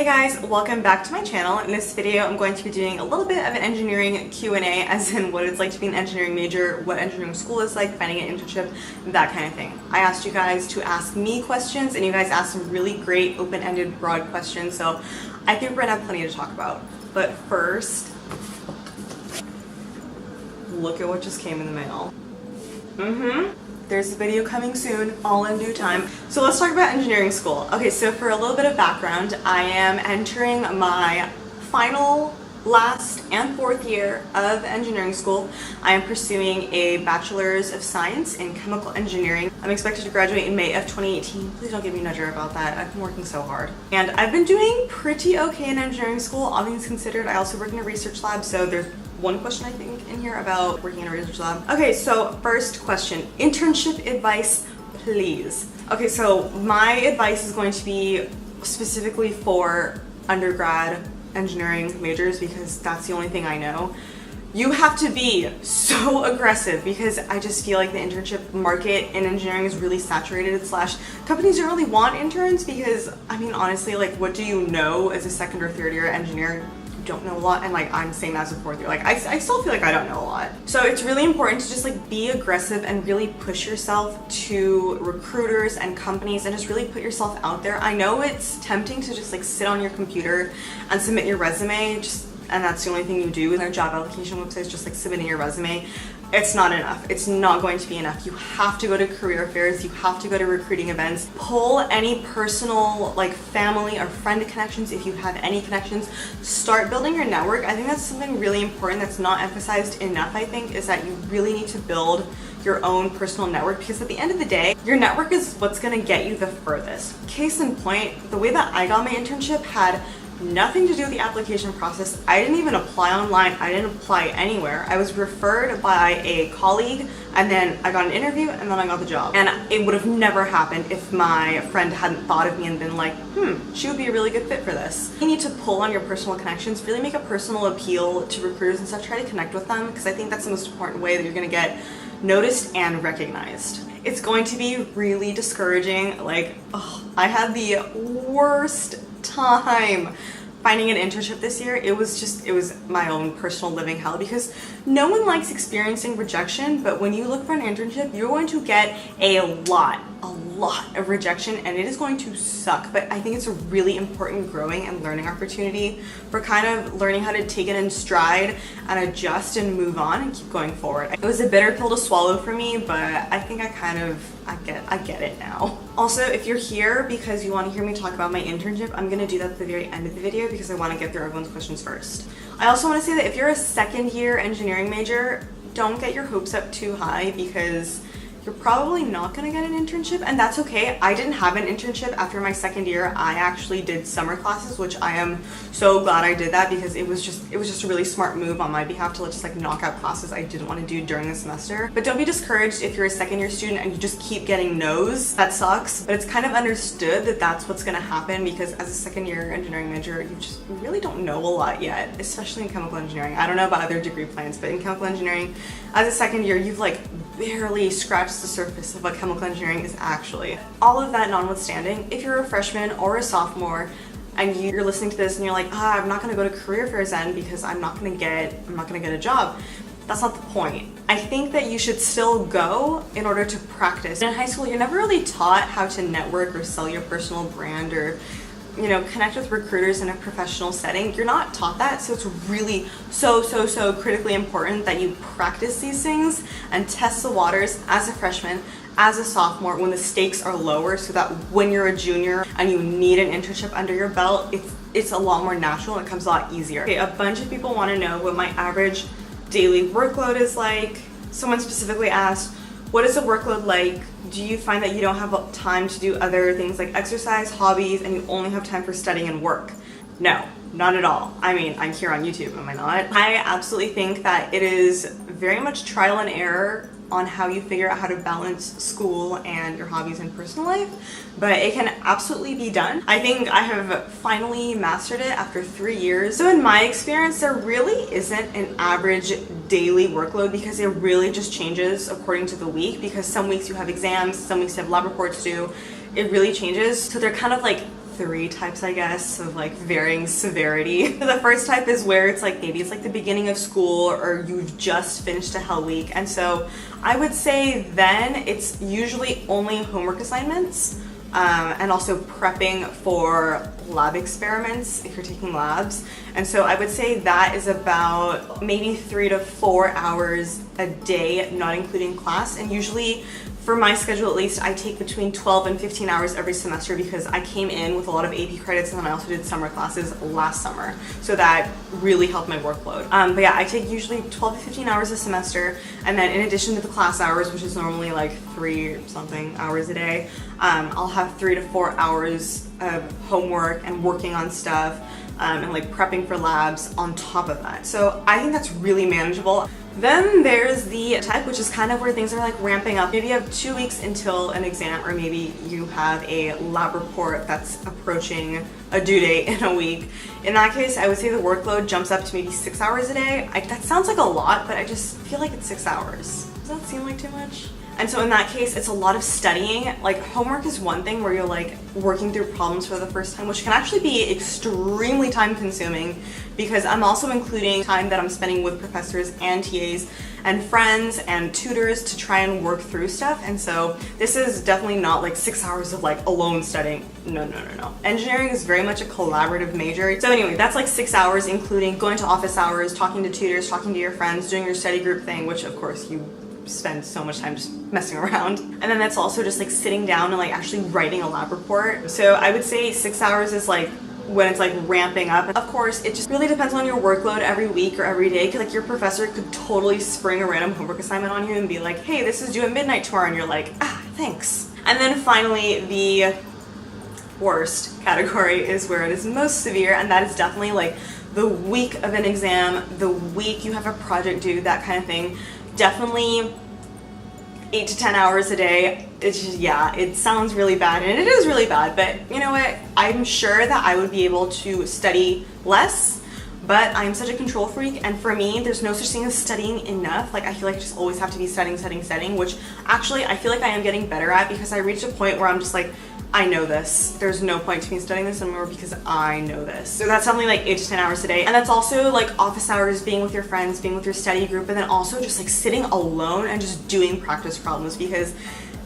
Hey guys, welcome back to my channel. In this video, I'm going to be doing a little bit of an engineering Q&A, as in what it's like to be an engineering major, what engineering school is like, finding an internship, that kind of thing. I asked you guys to ask me questions, and you guys asked some really great, open-ended, broad questions, so I think we're gonna have plenty to talk about. But first, look at what just came in the mail. There's a video coming soon, all in due time. So let's talk about engineering school. Okay, so for a little bit of background, I am entering my final, last, and fourth year of engineering school. I am pursuing a Bachelor's of Science in Chemical Engineering. I'm expected to graduate in May of 2018. Please don't give me a nudger about that. I've been working so hard. And I've been doing pretty okay in engineering school, all things considered. I also work in a research lab, so there's one question I think in here about working in a research lab. Okay, so first question, internship advice, please. Okay, so my advice is going to be specifically for undergrad engineering majors because that's the only thing I know. You have to be so aggressive because I just feel like the internship market in engineering is really saturated, slash companies don't really want interns because, I mean, honestly, like, what do you know as a second or third year engineer? Don't know a lot, and like I'm saying that as a fourth year, like I still feel like I don't know a lot. So it's really important to just like be aggressive and really push yourself to recruiters and companies and just really put yourself out there. I know it's tempting to just like sit on your computer and submit your resume, and that's the only thing you do with our job application websites, just like submitting your resume. It's not enough. It's not going to be enough. You have to go to career fairs. You have to go to recruiting events. Pull any personal, like family or friend connections if you have any connections. Start building your network. I think that's something really important that's not emphasized enough, I think, is that you really need to build your own personal network because at the end of the day, your network is what's gonna get you the furthest. Case in point, the way that I got my internship had nothing to do with the application process. I didn't even apply online. I didn't apply anywhere. I was referred by a colleague and then I got an interview and then I got the job. And it would have never happened if my friend hadn't thought of me and been like, she would be a really good fit for this. You need to pull on your personal connections, really make a personal appeal to recruiters and stuff. Try to connect with them because I think that's the most important way that you're gonna get noticed and recognized. It's going to be really discouraging. Like, I had the worst time finding an internship this year. It was my own personal living hell because no one likes experiencing rejection, but when you look for an internship, you're going to get a lot of rejection and it is going to suck. But I think it's a really important growing and learning opportunity for kind of learning how to take it in stride and adjust and move on and keep going forward. It was a bitter pill to swallow for me, but I think I get it now. Also, if you're here because you want to hear me talk about my internship, I'm gonna do that at the very end of the video because I want to get through everyone's questions first. I also want to say that if you're a second year engineering major, don't get your hopes up too high because you're probably not gonna get an internship, and that's okay. I didn't have an internship after my second year. I actually did summer classes, which I am so glad I did that because it was just a really smart move on my behalf to just like knock out classes I didn't want to do during the semester. But don't be discouraged if you're a second year student and you just keep getting no's. That sucks, but it's kind of understood that that's what's gonna happen because as a second year engineering major, you really don't know a lot yet, especially in chemical engineering. I don't know about other degree plans, but in chemical engineering, as a second year, you've like barely scratched the surface of what chemical engineering is actually. All of that notwithstanding, if you're a freshman or a sophomore and you're listening to this and you're like, I'm not gonna go to career fairs then because I'm not gonna get a job. That's not the point. I think that you should still go in order to practice. In high school, you're never really taught how to network or sell your personal brand or connect with recruiters in a professional setting. You're not taught that, so it's really so critically important that you practice these things and test the waters as a freshman, as a sophomore, when the stakes are lower, so that when you're a junior and you need an internship under your belt, it's a lot more natural and it comes a lot easier. Okay, a bunch of people want to know what my average daily workload is like. Someone specifically asked, what is the workload like? Do you find that you don't have time to do other things like exercise, hobbies, and you only have time for studying and work? No, not at all. I mean, I'm here on YouTube, am I not? I absolutely think that it is very much trial and error on how you figure out how to balance school and your hobbies and personal life, but it can absolutely be done. I think I have finally mastered it after 3 years. So in my experience, there really isn't an average daily workload because it really just changes according to the week because some weeks you have exams, some weeks you have lab reports due. It really changes. So they're kind of like three types, I guess, of like varying severity. The first type is where it's like maybe it's like the beginning of school or you've just finished a hell week, and so I would say then it's usually only homework assignments and also prepping for lab experiments if you're taking labs. And so I would say that is about maybe 3 to 4 hours a day, not including class. And usually for my schedule at least, I take between 12 and 15 hours every semester because I came in with a lot of AP credits and then I also did summer classes last summer. So that really helped my workload. But yeah, I take usually 12 to 15 hours a semester, and then in addition to the class hours, which is normally like 3 something hours a day, I'll have 3 to 4 hours of homework and working on stuff and like prepping for labs on top of that. So I think that's really manageable. Then there's the type, which is kind of where things are like ramping up. Maybe you have 2 weeks until an exam, or maybe you have a lab report that's approaching a due date in a week. In that case, I would say the workload jumps up to maybe 6 hours a day. That sounds like a lot, but I just feel like it's 6 hours. Does that seem like too much? And so in that case, it's a lot of studying. Like homework is one thing where you're like working through problems for the first time, which can actually be extremely time consuming because I'm also including time that I'm spending with professors and TAs and friends and tutors to try and work through stuff. And so this is definitely not like 6 hours of like alone studying. No. Engineering is very much a collaborative major. So anyway, that's like 6 hours, including going to office hours, talking to tutors, talking to your friends, doing your study group thing, which of course you spend so much time just messing around. And then that's also just like sitting down and like actually writing a lab report. So I would say 6 hours is like when it's like ramping up. Of course, it just really depends on your workload every week or every day, because like your professor could totally spring a random homework assignment on you and be like, hey, this is due at midnight tomorrow, and you're like, thanks. And then finally, the worst category is where it is most severe, and that is definitely like the week of an exam, the week you have a project due, that kind of thing. Definitely 8 to 10 hours a day. It's just, yeah, it sounds really bad, and it is really bad, but you know what? I'm sure that I would be able to study less, but I'm such a control freak, and for me, there's no such thing as studying enough. Like, I feel like I just always have to be studying, which actually I feel like I am getting better at, because I reached a point where I'm just like, I know this. There's no point to me studying this anymore because I know this. So that's something like 8 to 10 hours a day. And that's also like office hours, being with your friends, being with your study group, and then also just like sitting alone and just doing practice problems, because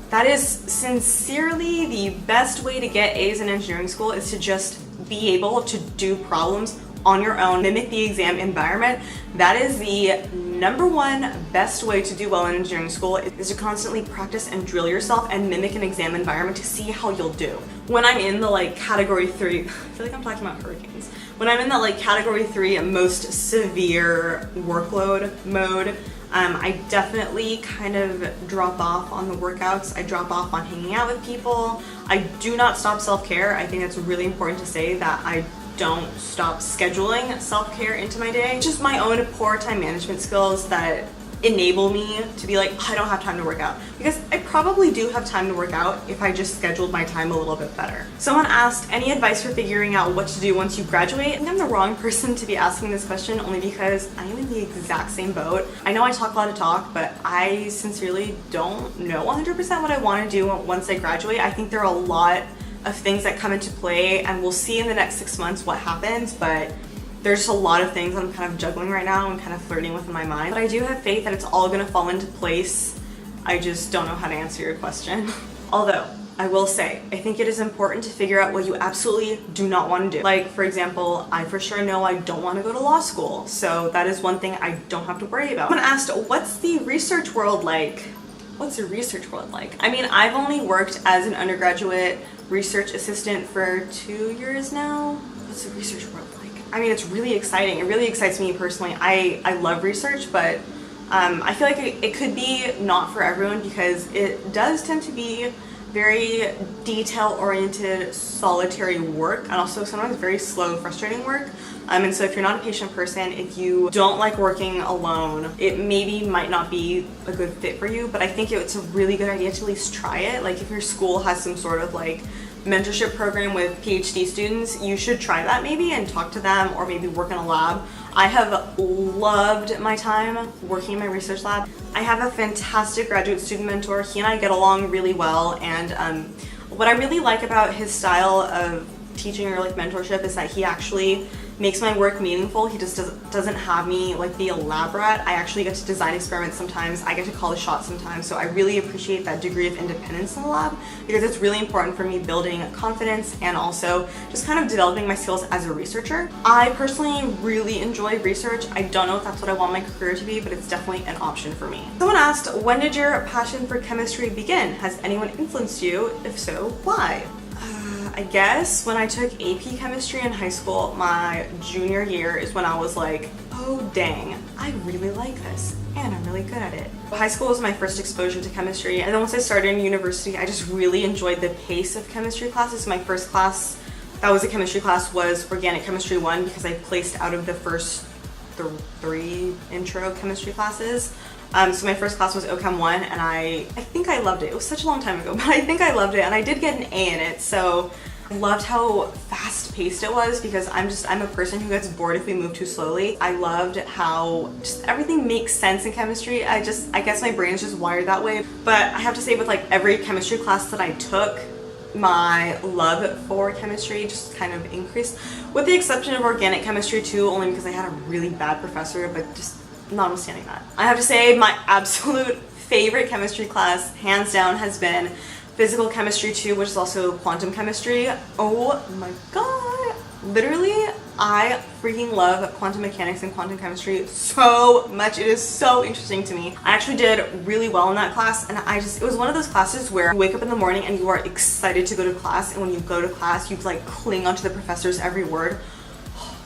that is sincerely the best way to get A's in engineering school, is to just be able to do problems on your own, mimic the exam environment. That is the #1 best way to do well in engineering school, is to constantly practice and drill yourself and mimic an exam environment to see how you'll do. When I'm in the like category 3, I feel like I'm talking about hurricanes. When I'm in that like category 3 most severe workload mode, I definitely kind of drop off on the workouts. I drop off on hanging out with people. I do not stop self-care. I think that's really important to say, that I don't stop scheduling self-care into my day. Just my own poor time management skills that enable me to be like, I don't have time to work out, because I probably do have time to work out if I just scheduled my time a little bit better. Someone asked, any advice for figuring out what to do once you graduate? I think I'm the wrong person to be asking this question, only because I am in the exact same boat. I know I talk a lot of talk, but I sincerely don't know 100% what I want to do once I graduate. I think there are a lot of things that come into play, and we'll see in the next 6 months what happens, but there's just a lot of things I'm kind of juggling right now and kind of flirting with in my mind. But I do have faith that it's all gonna fall into place. I just don't know how to answer your question. Although, I will say, I think it is important to figure out what you absolutely do not want to do. Like, for example, I for sure know I don't want to go to law school, so that is one thing I don't have to worry about. Someone asked, what's the research world like? What's the research world like? I mean, I've only worked as an undergraduate research assistant for 2 years now. What's the research world like? I mean, it's really exciting. It really excites me personally. I love research, but I feel like it could be not for everyone, because it does tend to be very detail-oriented, solitary work, and also sometimes very slow, frustrating work. And so if you're not a patient person, if you don't like working alone, it maybe might not be a good fit for you, but I think it's a really good idea to at least try it. Like, if your school has some sort of like mentorship program with PhD students, you should try that maybe and talk to them, or maybe work in a lab. I have loved my time working in my research lab. I have a fantastic graduate student mentor. He and I get along really well, and what I really like about his style of teaching or like mentorship is that he actually makes my work meaningful. He just doesn't have me like be elaborate. I actually get to design experiments sometimes. I get to call the shots sometimes. So I really appreciate that degree of independence in the lab because it's really important for me building confidence and also just kind of developing my skills as a researcher. I personally really enjoy research. I don't know if that's what I want my career to be, but it's definitely an option for me. Someone asked, when did your passion for chemistry begin? Has anyone influenced you? If so, why? I guess when I took AP chemistry in high school, my junior year is when I was like, oh dang, I really like this and I'm really good at it. High school was my first exposure to chemistry, and then once I started in university, I just really enjoyed the pace of chemistry classes. My first class that was a chemistry class was Organic Chemistry 1 because I placed out of the first 3 intro chemistry classes. So my first class was OChem 1 and I think I loved it. It was such a long time ago, but I think I loved it and I did get an A in it. So I loved how fast paced it was because I'm a person who gets bored if we move too slowly. I loved how just everything makes sense in chemistry. I guess my brain is just wired that way. But I have to say with like every chemistry class that I took, my love for chemistry just kind of increased, with the exception of Organic Chemistry 2, only because I had a really bad professor, but just notwithstanding that. I have to say my absolute favorite chemistry class, hands down, has been Physical Chemistry 2, which is also Quantum Chemistry. Oh my god! Literally, I freaking love quantum mechanics and quantum chemistry so much. It is so interesting to me. I actually did really well in that class, and it was one of those classes where you wake up in the morning and you are excited to go to class, and when you go to class, you like cling onto the professor's every word.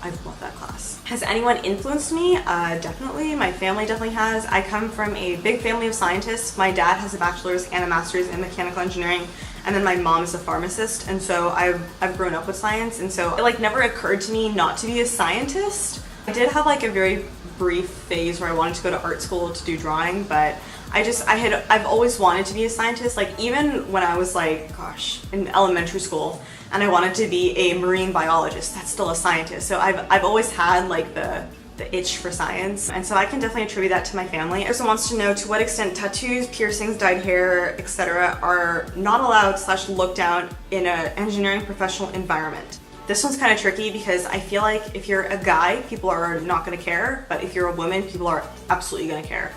I love that class. Has anyone influenced me? Definitely. My family definitely has. I come from a big family of scientists. My dad has a bachelor's and a master's in mechanical engineering, and then my mom is a pharmacist, and so I've grown up with science, and so it like never occurred to me not to be a scientist. I did have like a very brief phase where I wanted to go to art school to do drawing, but I've always wanted to be a scientist. Like even when I was like, gosh, in elementary school, and I wanted to be a marine biologist, that's still a scientist. So I've always had like the itch for science, and so I can definitely attribute that to my family. Person wants to know to what extent tattoos, piercings, dyed hair, etc. are not allowed / looked down in an engineering professional environment. This one's kind of tricky because I feel like if you're a guy, people are not going to care, but if you're a woman, people are absolutely going to care.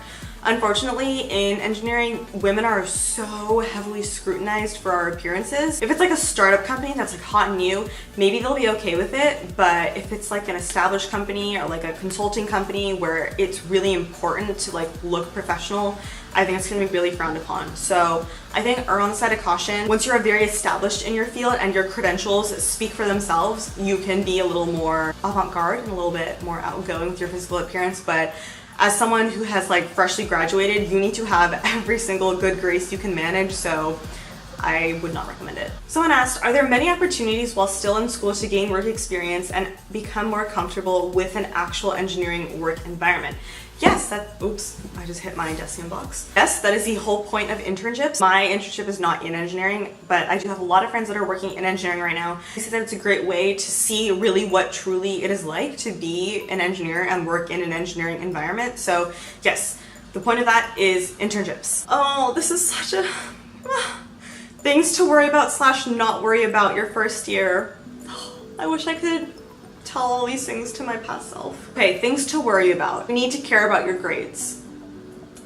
Unfortunately, in engineering, women are so heavily scrutinized for our appearances. If it's like a startup company that's like hot and new, maybe they'll be okay with it, but if it's like an established company or like a consulting company where it's really important to like look professional, I think it's going to be really frowned upon. So I think err on the side of caution. Once you're very established in your field and your credentials speak for themselves, you can be a little more avant-garde and a little bit more outgoing with your physical appearance, but as someone who has like freshly graduated, you need to have every single good grace you can manage, so I would not recommend it. Someone asked, are there many opportunities while still in school to gain work experience and become more comfortable with an actual engineering work environment? Yes, oops, I just hit my DECIEM box. Yes, that is the whole point of internships. My internship is not in engineering, but I do have a lot of friends that are working in engineering right now. They say that it's a great way to see really what truly it is like to be an engineer and work in an engineering environment. So yes, the point of that is internships. Oh, this is such a... things to worry about / not worry about your first year. I wish I could tell all these things to my past self. Okay, things to worry about. You need to care about your grades.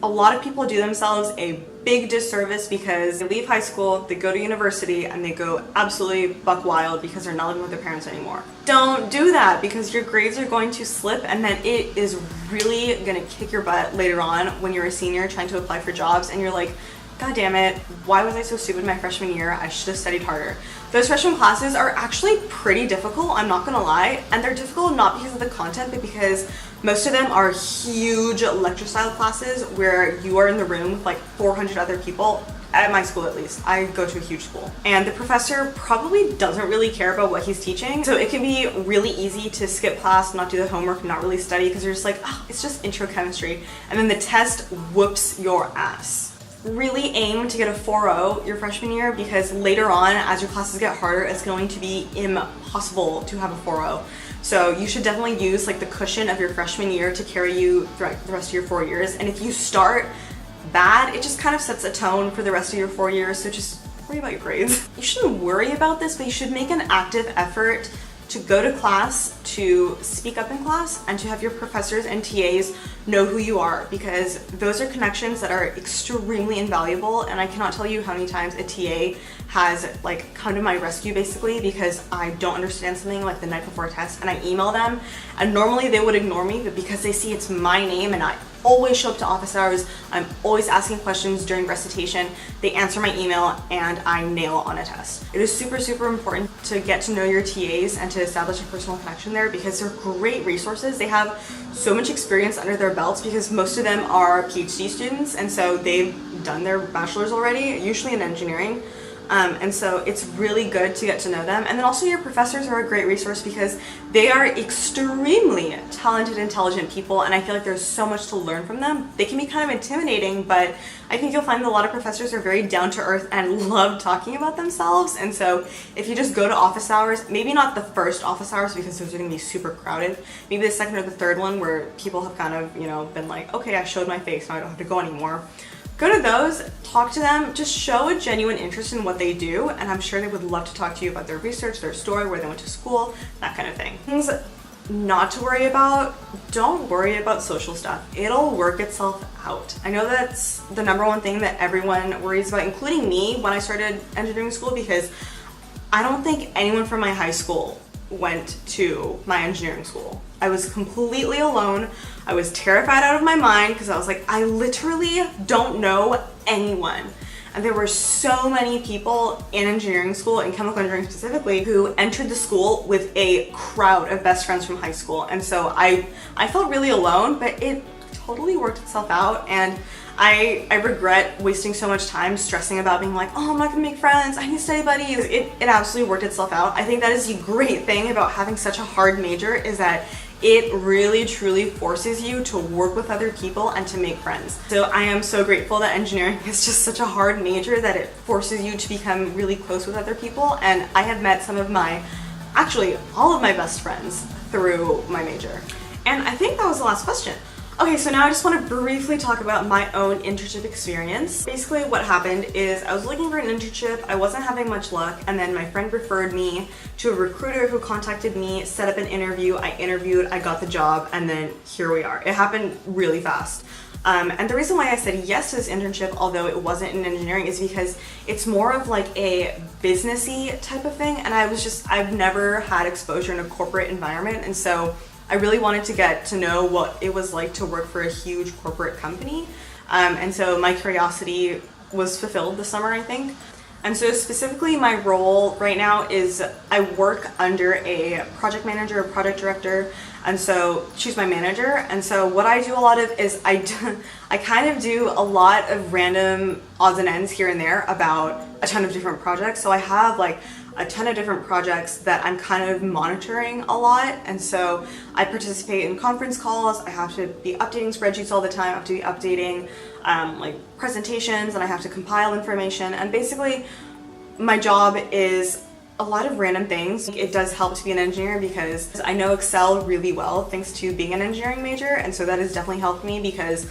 A lot of people do themselves a big disservice because they leave high school, they go to university, and they go absolutely buck wild because they're not living with their parents anymore. Don't do that because your grades are going to slip, and then it is really gonna kick your butt later on when you're a senior trying to apply for jobs and you're like, God damn it, why was I so stupid my freshman year? I should have studied harder. Those freshman classes are actually pretty difficult, I'm not gonna lie. And they're difficult not because of the content, but because most of them are huge lecture style classes where you are in the room with like 400 other people. At my school at least. I go to a huge school. And the professor probably doesn't really care about what he's teaching. So it can be really easy to skip class, not do the homework, not really study because you're just like, oh, it's just intro chemistry. And then the test whoops your ass. Really aim to get a 4.0 your freshman year because later on, as your classes get harder, it's going to be impossible to have a 4.0. So you should definitely use like the cushion of your freshman year to carry you throughout the rest of your 4 years. And if you start bad, it just kind of sets a tone for the rest of your 4 years. So just worry about your grades. You shouldn't worry about this, but you should make an active effort to go to class, to speak up in class, and to have your professors and TAs know who you are, because those are connections that are extremely invaluable. And I cannot tell you how many times a TA has like come to my rescue basically because I don't understand something like the night before a test, and I email them, and normally they would ignore me, but because they see it's my name and I always show up to office hours, I'm always asking questions during recitation, they answer my email and I nail on a test. It is super, super important to get to know your TAs and to establish a personal connection there, because they're great resources. They have so much experience under their belts because most of them are PhD students, and so they've done their bachelor's already, usually in engineering. And so it's really good to get to know them. And then also your professors are a great resource because they are extremely talented, intelligent people, and I feel like there's so much to learn from them. They can be kind of intimidating, but I think you'll find that a lot of professors are very down to earth and love talking about themselves. And so if you just go to office hours, maybe not the first office hours because those are going to be super crowded, maybe the second or the third one where people have kind of, you know, been like, okay, I showed my face, now I don't have to go anymore. Go to those, talk to them, just show a genuine interest in what they do, and I'm sure they would love to talk to you about their research, their story, where they went to school, that kind of thing. Things not to worry about, don't worry about social stuff. It'll work itself out. I know that's the number one thing that everyone worries about, including me when I started engineering school, because I don't think anyone from my high school went to my engineering school. I was completely alone. I was terrified out of my mind because I was like, I literally don't know anyone. And there were so many people in engineering school, in chemical engineering specifically, who entered the school with a crowd of best friends from high school. And so I felt really alone, but it totally worked itself out. And I regret wasting so much time stressing about being like, oh, I'm not gonna make friends, I need study buddies. It absolutely worked itself out. I think that is the great thing about having such a hard major, is that it really truly forces you to work with other people and to make friends. So I am so grateful that engineering is just such a hard major that it forces you to become really close with other people. And I have met actually all of my best friends through my major. And I think that was the last question. Okay, so now I just want to briefly talk about my own internship experience. Basically what happened is I was looking for an internship, I wasn't having much luck, and then my friend referred me to a recruiter who contacted me, set up an interview, I interviewed, I got the job, and then here we are. It happened really fast. And the reason why I said yes to this internship, although it wasn't in engineering, is because it's more of like a businessy type of thing, and I've never had exposure in a corporate environment, and so I really wanted to get to know what it was like to work for a huge corporate company. And so my curiosity was fulfilled this summer, I think. And so specifically my role right now is I work under a project manager, a project director, and so she's my manager. And so what I do a lot of is I kind of do a lot of random odds and ends here and there about a ton of different projects. So I have like a ton of different projects that I'm kind of monitoring a lot, and so I participate in conference calls. I have to be updating spreadsheets all the time. I have to be updating like presentations, and I have to compile information, and basically my job is a lot of random things. It does help to be an engineer because I know Excel really well thanks to being an engineering major, and so that has definitely helped me because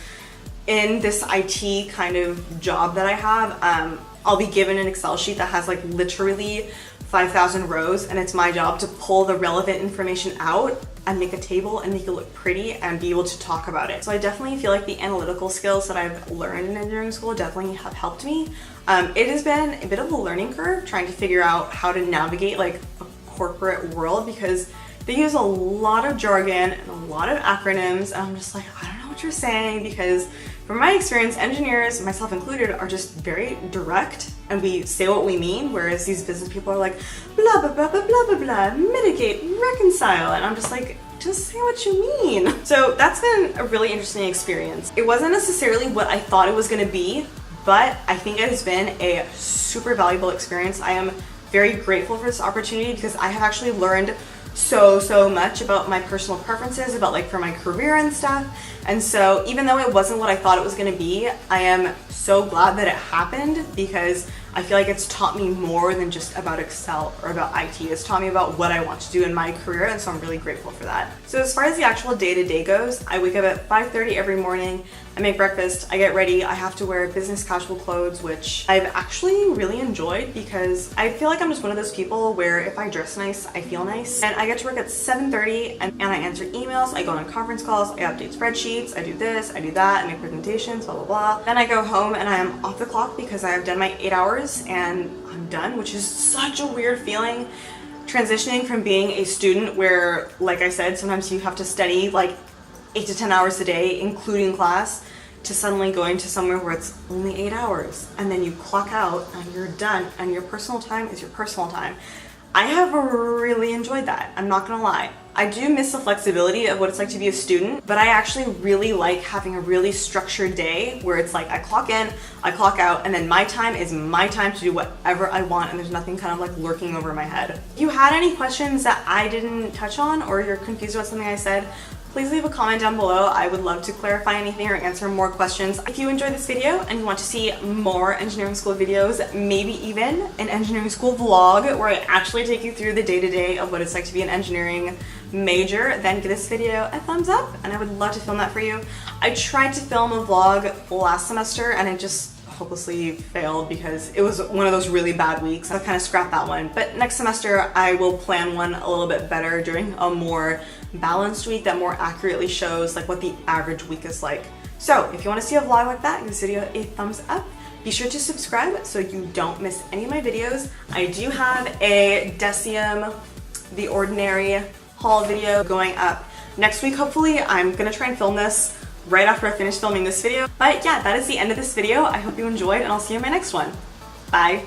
in this IT kind of job that I have, I'll be given an Excel sheet that has like literally 5,000 rows, and it's my job to pull the relevant information out and make a table and make it look pretty and be able to talk about it. So I definitely feel like the analytical skills that I've learned in engineering school definitely have helped me. It has been a bit of a learning curve trying to figure out how to navigate like a corporate world because they use a lot of jargon and a lot of acronyms, and I'm just like, I don't know what you're saying, because from my experience, engineers, myself included, are just very direct and we say what we mean, whereas these business people are like, blah, blah, blah, blah, blah, blah, blah, mitigate, reconcile, and I'm just like, just say what you mean. So that's been a really interesting experience. It wasn't necessarily what I thought it was gonna be, but I think it has been a super valuable experience. I am very grateful for this opportunity because I have actually learned so much about my personal preferences, about like for my career and stuff. And so even though it wasn't what I thought it was going to be, I am so glad that it happened because I feel like it's taught me more than just about Excel or about IT. It's taught me about what I want to do in my career, and so I'm really grateful for that. So as far as the actual day-to-day goes, I wake up at 5:30 every morning, I make breakfast, I get ready, I have to wear business casual clothes, which I've actually really enjoyed because I feel like I'm just one of those people where if I dress nice, I feel nice. And I get to work at 7:30 and I answer emails, I go on conference calls, I update spreadsheets, I do this, I do that, I make presentations, blah, blah, blah. Then I go home and I am off the clock because I have done my 8 hours and I'm done, which is such a weird feeling. Transitioning from being a student where, like I said, sometimes you have to study like 8 to 10 hours a day, including class, to suddenly going to somewhere where it's only 8 hours and then you clock out and you're done and your personal time is your personal time. I have really enjoyed that, I'm not gonna lie. I do miss the flexibility of what it's like to be a student, but I actually really like having a really structured day where it's like I clock in, I clock out, and then my time is my time to do whatever I want and there's nothing kind of like lurking over my head. If you had any questions that I didn't touch on or you're confused about something I said, please leave a comment down below. I would love to clarify anything or answer more questions. If you enjoyed this video and you want to see more engineering school videos, maybe even an engineering school vlog where I actually take you through the day-to-day of what it's like to be an engineering major, then give this video a thumbs up and I would love to film that for you. I tried to film a vlog last semester and it just hopelessly failed because it was one of those really bad weeks. I kind of scrapped that one. But next semester I will plan one a little bit better during a more balanced week that more accurately shows like what the average week is like. So if you want to see a vlog like that, give this video a thumbs up. Be sure to subscribe so you don't miss any of my videos. I do have a DECIEM The Ordinary haul video going up next week. Hopefully I'm gonna try and film this right after I finish filming this video. But yeah, that is the end of this video. I hope you enjoyed and I'll see you in my next one. Bye.